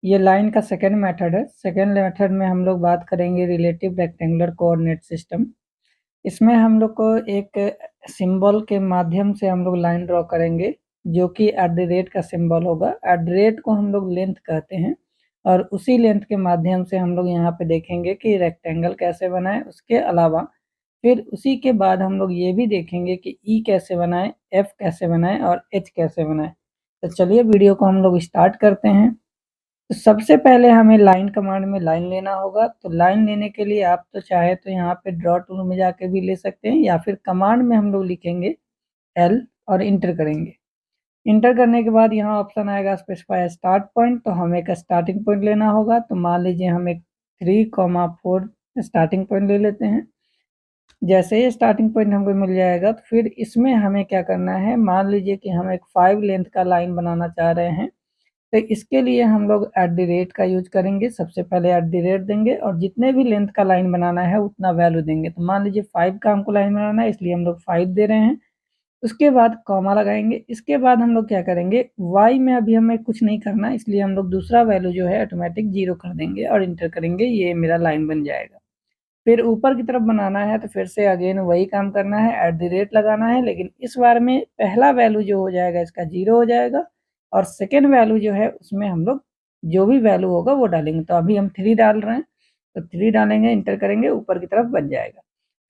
ये लाइन का second method है। सेकेंड मेथड में हम लोग बात करेंगे रिलेटिव रेक्टेंगुलर कोऑर्डिनेट सिस्टम। इसमें हम लोग को एक सिंबल के माध्यम से हम लोग लाइन ड्रॉ करेंगे, जो कि एट द रेट का सिंबल होगा। एट द रेट को हम लोग लेंथ कहते हैं, और उसी लेंथ के माध्यम से हम लोग यहाँ पे देखेंगे कि रेक्टेंगल कैसे बनाए। उसके अलावा फिर उसी के बाद हम लोग ये भी देखेंगे कि ई कैसे बनाए, एफ कैसे बनाए और एच कैसे बनाए। तो चलिए वीडियो को हम लोग स्टार्ट करते हैं। तो सबसे पहले हमें लाइन कमांड में लाइन लेना होगा। तो लाइन लेने के लिए आप तो चाहे तो यहाँ पे ड्रॉ टूल में जाके भी ले सकते हैं, या फिर कमांड में हम लोग लिखेंगे एल और इंटर करेंगे। इंटर करने के बाद यहाँ ऑप्शन आएगा स्पेसिफाई स्टार्ट पॉइंट। तो हमें एक स्टार्टिंग पॉइंट लेना होगा। तो मान लीजिए हम एक 3,4 स्टार्टिंग पॉइंट ले लेते हैं। जैसे ही स्टार्टिंग पॉइंट हमको मिल जाएगा, तो फिर इसमें हमें क्या करना है, मान लीजिए कि हम एक 5 लेंथ का लाइन बनाना चाह रहे हैं। तो इसके लिए हम लोग एट द रेट का यूज करेंगे। सबसे पहले एट द रेट देंगे और जितने भी लेंथ का लाइन बनाना है उतना वैल्यू देंगे। तो मान लीजिए 5 का हमको लाइन बनाना है, इसलिए हम लोग 5 दे रहे हैं। उसके बाद कॉमा लगाएंगे। इसके बाद हम लोग क्या करेंगे, y में अभी हमें कुछ नहीं करना, इसलिए हम लोग दूसरा वैल्यू जो है ऑटोमेटिक 0 कर देंगे और इंटर करेंगे। ये मेरा लाइन बन जाएगा। फिर ऊपर की तरफ बनाना है तो फिर से अगेन वही काम करना है, एट द रेट लगाना है। लेकिन इस बार में पहला वैल्यू जो हो जाएगा इसका 0 हो जाएगा, और सेकेंड वैल्यू जो है उसमें हम लोग जो भी वैल्यू होगा वो डालेंगे। तो अभी हम 3 डाल रहे हैं, तो 3 डालेंगे, इंटर करेंगे, ऊपर की तरफ बन जाएगा।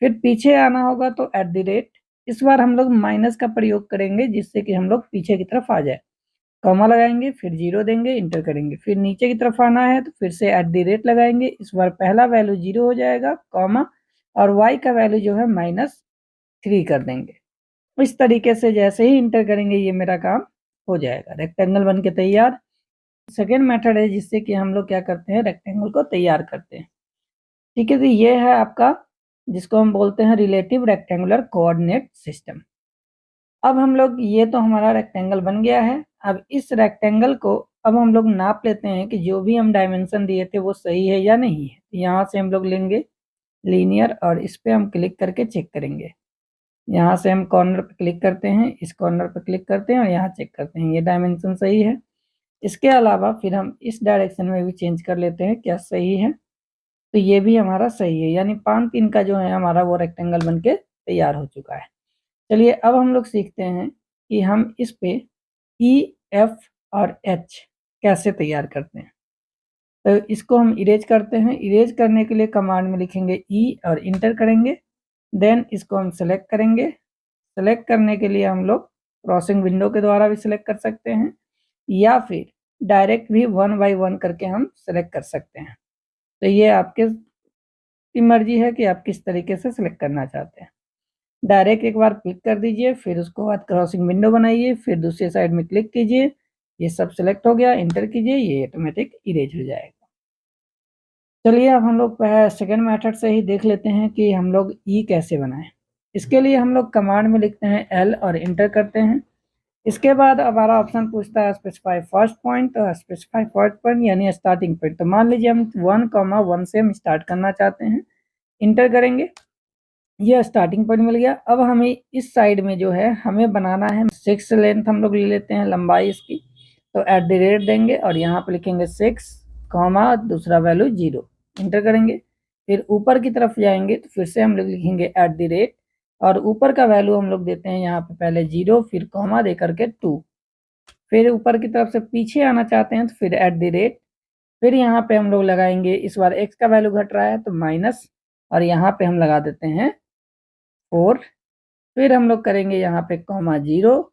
फिर पीछे आना होगा तो एट द रेट, इस बार हम लोग माइनस का प्रयोग करेंगे जिससे कि हम लोग पीछे की तरफ आ जाए। कॉमा लगाएंगे, फिर 0 देंगे, इंटर करेंगे। फिर नीचे की तरफ आना है तो फिर से एट द रेट लगाएंगे। इस बार पहला वैल्यू 0 हो जाएगा, कॉमा, और y का वैल्यू जो है -3 कर देंगे। इस तरीके से जैसे ही इंटर करेंगे ये मेरा काम हो जाएगा, रेक्टेंगल बन के तैयार। सेकेंड मेथड है जिससे कि हम लोग क्या करते हैं, रेक्टेंगल को तैयार करते हैं। ठीक है, तो ये है आपका, जिसको हम बोलते हैं रिलेटिव रेक्टेंगुलर कोऑर्डिनेट सिस्टम। अब हम लोग, ये तो हमारा रेक्टेंगल बन गया है। अब इस रेक्टेंगल को अब हम लोग नाप लेते हैं कि जो भी हम डायमेंशन दिए थे वो सही है या नहीं है। यहाँ से हम लोग लेंगे लीनियर और इस पे हम क्लिक करके चेक करेंगे। यहाँ से हम कॉर्नर पे क्लिक करते हैं, इस कॉर्नर पे क्लिक करते हैं और यहाँ चेक करते हैं ये डायमेंशन सही है। इसके अलावा फिर हम इस डायरेक्शन में भी चेंज कर लेते हैं, क्या सही है। तो ये भी हमारा सही है, यानी 5-3 का जो है हमारा वो रेक्टेंगल बन के तैयार हो चुका है। चलिए अब हम लोग सीखते हैं कि हम इस पे ई, एफ और एच कैसे तैयार करते हैं। तो इसको हम इरेज करते हैं। इरेज करने के लिए कमांड में लिखेंगे ई और इंटर करेंगे। देन इसको हम सेलेक्ट करेंगे। सेलेक्ट करने के लिए हम लोग क्रॉसिंग विंडो के द्वारा भी सिलेक्ट कर सकते हैं, या फिर डायरेक्ट भी 1 बाय 1 करके हम सेलेक्ट कर सकते हैं। तो ये आपके की मर्जी है कि आप किस तरीके से सिलेक्ट करना चाहते हैं। डायरेक्ट एक बार क्लिक कर दीजिए, फिर उसको बाद क्रॉसिंग विंडो बनाइए, फिर दूसरी साइड में क्लिक कीजिए, ये सब सिलेक्ट हो गया, इंटर कीजिए, ये ऑटोमेटिक इरेज हो जाएगा। चलिए अब हम लोग सेकेंड मेथड से ही देख लेते हैं कि हम लोग ई कैसे बनाएं। इसके लिए हम लोग कमांड में लिखते हैं एल और इंटर करते हैं। इसके बाद हमारा ऑप्शन पूछता है स्पेसिफाई फर्स्ट पॉइंट। तो स्पेसिफाई फर्स्ट पॉइंट यानी स्टार्टिंग पॉइंट। तो मान लीजिए हम 1,1 से हम स्टार्ट करना चाहते हैं, इंटर करेंगे, ये स्टार्टिंग पॉइंट मिल गया। अब हमें इस साइड में जो है हमें बनाना है 6 लेंथ हम लोग ले लेते हैं, लंबाई इसकी। तो एट द रेट देंगे और यहाँ पे लिखेंगे 6, कॉमा, दूसरा वैल्यू 0, इंटर करेंगे। फिर ऊपर की तरफ जाएंगे तो फिर से हम लोग लिखेंगे एट द रेट, और ऊपर का वैल्यू हम लोग देते हैं यहाँ पे पहले 0, फिर कॉमा दे करके 2। फिर ऊपर की तरफ से पीछे आना चाहते हैं तो फिर एट द रेट, फिर यहाँ पे हम लोग लगाएंगे, इस बार x का वैल्यू घट रहा है तो माइनस, और यहाँ पे हम लगा देते हैं 4। फिर हम लोग करेंगे यहाँ पे कॉमा 0,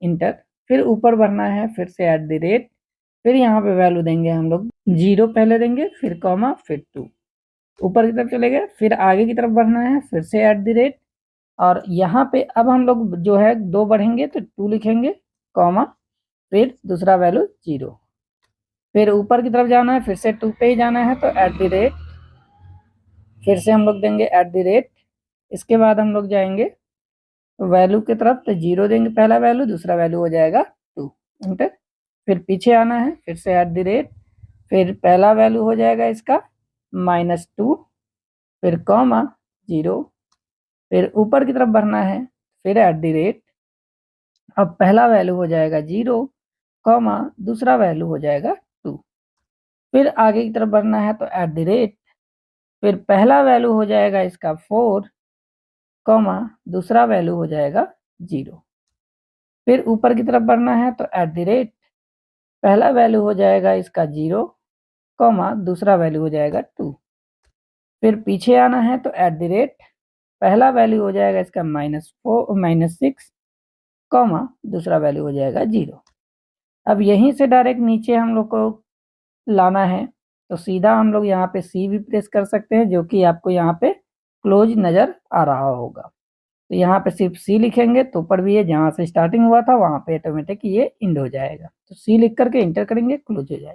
इंटर। फिर ऊपर बढ़ना है, फिर से एट द रेट, फिर यहाँ पे वैल्यू देंगे हम लोग 0 पहले देंगे, फिर कॉमा, फिर 2, ऊपर की तरफ चले गए। फिर आगे की तरफ बढ़ना है, फिर से एट द रेट, और यहाँ पे अब हम लोग जो है 2 बढ़ेंगे तो 2 लिखेंगे, कॉमा, फिर दूसरा वैल्यू 0। फिर ऊपर की तरफ जाना है, फिर से 2 पे ही जाना है, तो एट द रेट, फिर से हम लोग देंगे एट द रेट। इसके बाद हम लोग जाएंगे वैल्यू की तरफ, तो 0 देंगे पहला वैल्यू, दूसरा वैल्यू हो जाएगा 2, इंटर। फिर पीछे आना है, फिर से एट द रेट, फिर पहला वैल्यू हो जाएगा इसका -2, फिर कॉमा 0, फिर ऊपर की तरफ बढ़ना है, फिर एट द रेट, अब पहला वैल्यू हो जाएगा 0, कॉमा, दूसरा वैल्यू हो जाएगा 2। फिर आगे की तरफ बढ़ना है तो एट द रेट, फिर पहला वैल्यू हो जाएगा इसका 4, कॉमा दूसरा वैल्यू हो जाएगा 0। फिर ऊपर की तरफ बढ़ना है तो एट द रेट, पहला वैल्यू हो जाएगा इसका 0, कॉमा दूसरा वैल्यू हो जाएगा 2। फिर पीछे आना है तो एट द रेट, पहला वैल्यू हो जाएगा इसका -6, कॉमा दूसरा वैल्यू हो जाएगा 0। अब यहीं से डायरेक्ट नीचे हम लोग को लाना है तो सीधा हम लोग यहाँ पे सी भी प्रेस कर सकते हैं, जो कि आपको यहाँ पे क्लोज नज़र आ रहा होगा। तो यहाँ पे सिर्फ सी लिखेंगे तो ऊपर भी है, जहाँ से स्टार्टिंग हुआ था वहाँ पे ऑटोमेटिक ये इंड हो जाएगा। तो सी लिख करके इंटर करेंगे, क्लोज हो जाएगा।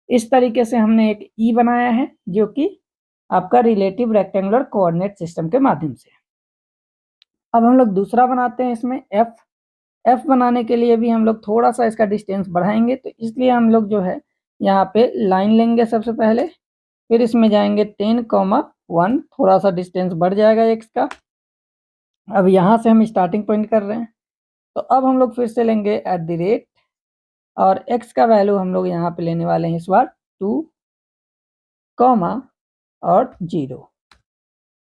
इस तरीके से हमने एक ई बनाया है, जो कि आपका रिलेटिव रेक्टेंगुलर कोऑर्डिनेट सिस्टम के माध्यम से। अब हम लोग दूसरा बनाते हैं इसमें एफ। एफ बनाने के लिए भी हम लोग थोड़ा सा इसका डिस्टेंस बढ़ाएंगे, तो इसलिए हम लोग जो है यहाँ पे लाइन लेंगे सबसे पहले, फिर इसमें जाएंगे 10,1, थोड़ा सा डिस्टेंस बढ़ जाएगा एक्स का। अब यहाँ से हम स्टार्टिंग पॉइंट कर रहे हैं, तो अब हम लोग फिर से लेंगे एट द रेट, और एक्स का वैल्यू हम लोग यहाँ पे लेने वाले हैं इस बार 2, कॉमा और 0।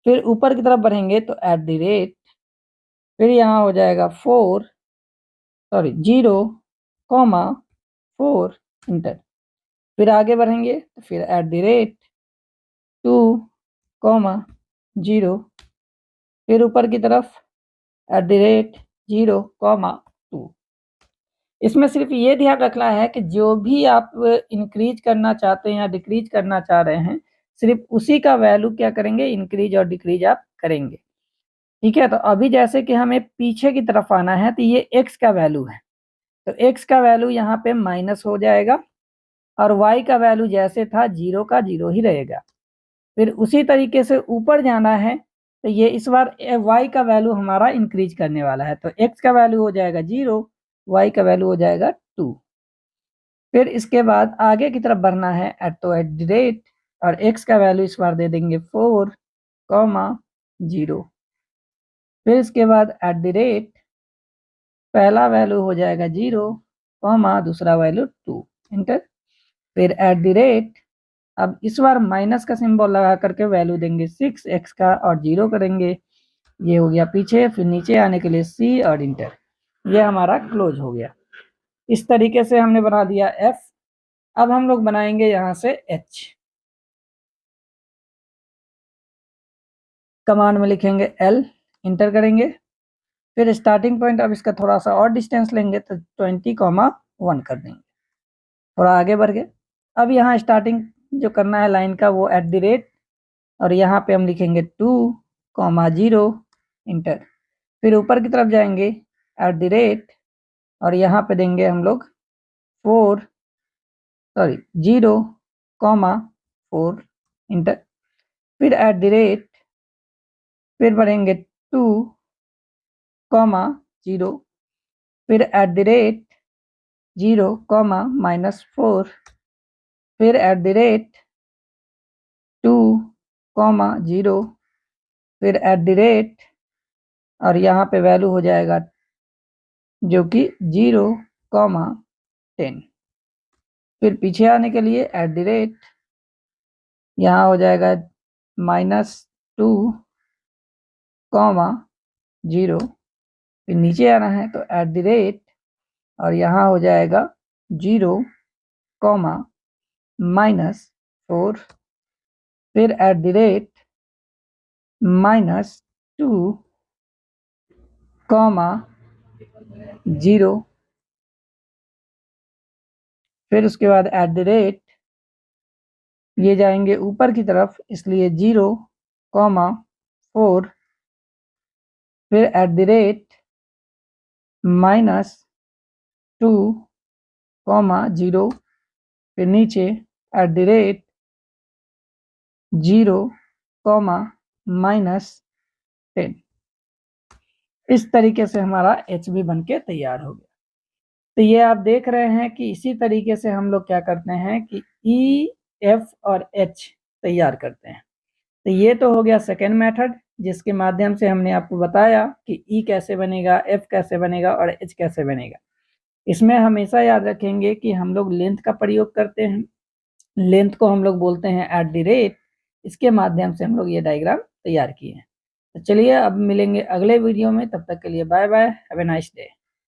फिर ऊपर की तरफ बढ़ेंगे तो एट द रेट, फिर यहाँ हो जाएगा 0, कॉमा 4, इंटर। फिर आगे बढ़ेंगे तो फिर एट द रेट 2, कॉमा 0, फिर ऊपर की तरफ एट द रेट 0, कॉमा 2। इसमें सिर्फ ये ध्यान रखना है कि जो भी आप इंक्रीज करना चाहते हैं या डिक्रीज करना चाह रहे हैं, सिर्फ उसी का वैल्यू क्या करेंगे, इंक्रीज और डिक्रीज आप करेंगे। ठीक है, तो अभी जैसे कि हमें पीछे की तरफ आना है, तो ये एक्स का वैल्यू है, तो एक्स का वैल्यू यहाँ पे माइनस हो जाएगा, और वाई का वैल्यू जैसे था 0 का 0 ही रहेगा। फिर उसी तरीके से ऊपर जाना है, तो ये इस बार वाई का वैल्यू हमारा इंक्रीज करने वाला है, तो एक्स का वैल्यू हो जाएगा 0, वाई का वैल्यू हो जाएगा 2। फिर इसके बाद आगे की तरफ बढ़ना है एट द रेट, और एक्स का वैल्यू इस बार दे देंगे 4, कॉमा 0। फिर इसके बाद एट द रेट, पहला वैल्यू हो जाएगा 0, कॉमा दूसरा वैल्यू 2, इंटर। फिर एट द रेट, अब इस बार माइनस का सिंबल लगा करके वैल्यू देंगे 6 एक्स का और 0 करेंगे, ये हो गया पीछे। फिर नीचे आने के लिए सी और इंटर, ये हमारा क्लोज हो गया। इस तरीके से हमने बना दिया एफ। अब हम लोग बनाएंगे यहाँ से एच। कमांड में लिखेंगे एल, इंटर करेंगे। फिर स्टार्टिंग पॉइंट, अब इसका थोड़ा सा और डिस्टेंस लेंगे तो 20,1 कर देंगे, थोड़ा आगे बढ़ गए। अब यहाँ स्टार्टिंग जो करना है लाइन का, वो एट द रेट, और यहाँ पे हम लिखेंगे 2,0, इंटर। फिर ऊपर की तरफ जाएंगे एट द रेट, और यहाँ पे देंगे हम लोग 0,4, इंटर। फिर एट द रेट, फिर बढ़ेंगे 2,0, फिर एट द रेट 0, -4, फिर एट द रेट 2,0, फिर एट द रेट, और यहाँ पे वैल्यू हो जाएगा जो कि 0,10। फिर पीछे आने के लिए एट द रेट, यहाँ हो जाएगा -2,0। फिर नीचे आना है तो एट द रेट, और यहाँ हो जाएगा 0,-4, फिर एट द रेट -2,0, फिर उसके बाद एट द रेट, ये जाएंगे ऊपर की तरफ इसलिए 0,4, फिर एट द रेट -2,0, फिर नीचे एट द रेट 0,-10। इस तरीके से हमारा एच भी बन के तैयार हो गया। तो ये आप देख रहे हैं कि इसी तरीके से हम लोग क्या करते हैं कि ई, एफ और एच तैयार करते हैं। तो ये तो हो गया सेकेंड मेथड, जिसके माध्यम से हमने आपको बताया कि ई कैसे बनेगा, एफ कैसे बनेगा और एच कैसे बनेगा। इसमें हमेशा याद रखेंगे कि हम लोग लेंथ का प्रयोग करते हैं, लेंथ को हम लोग बोलते हैं @, इसके माध्यम से हम लोग ये डायग्राम तैयार किए हैं। तो चलिए अब मिलेंगे अगले वीडियो में, तब तक के लिए bye bye, have a nice day.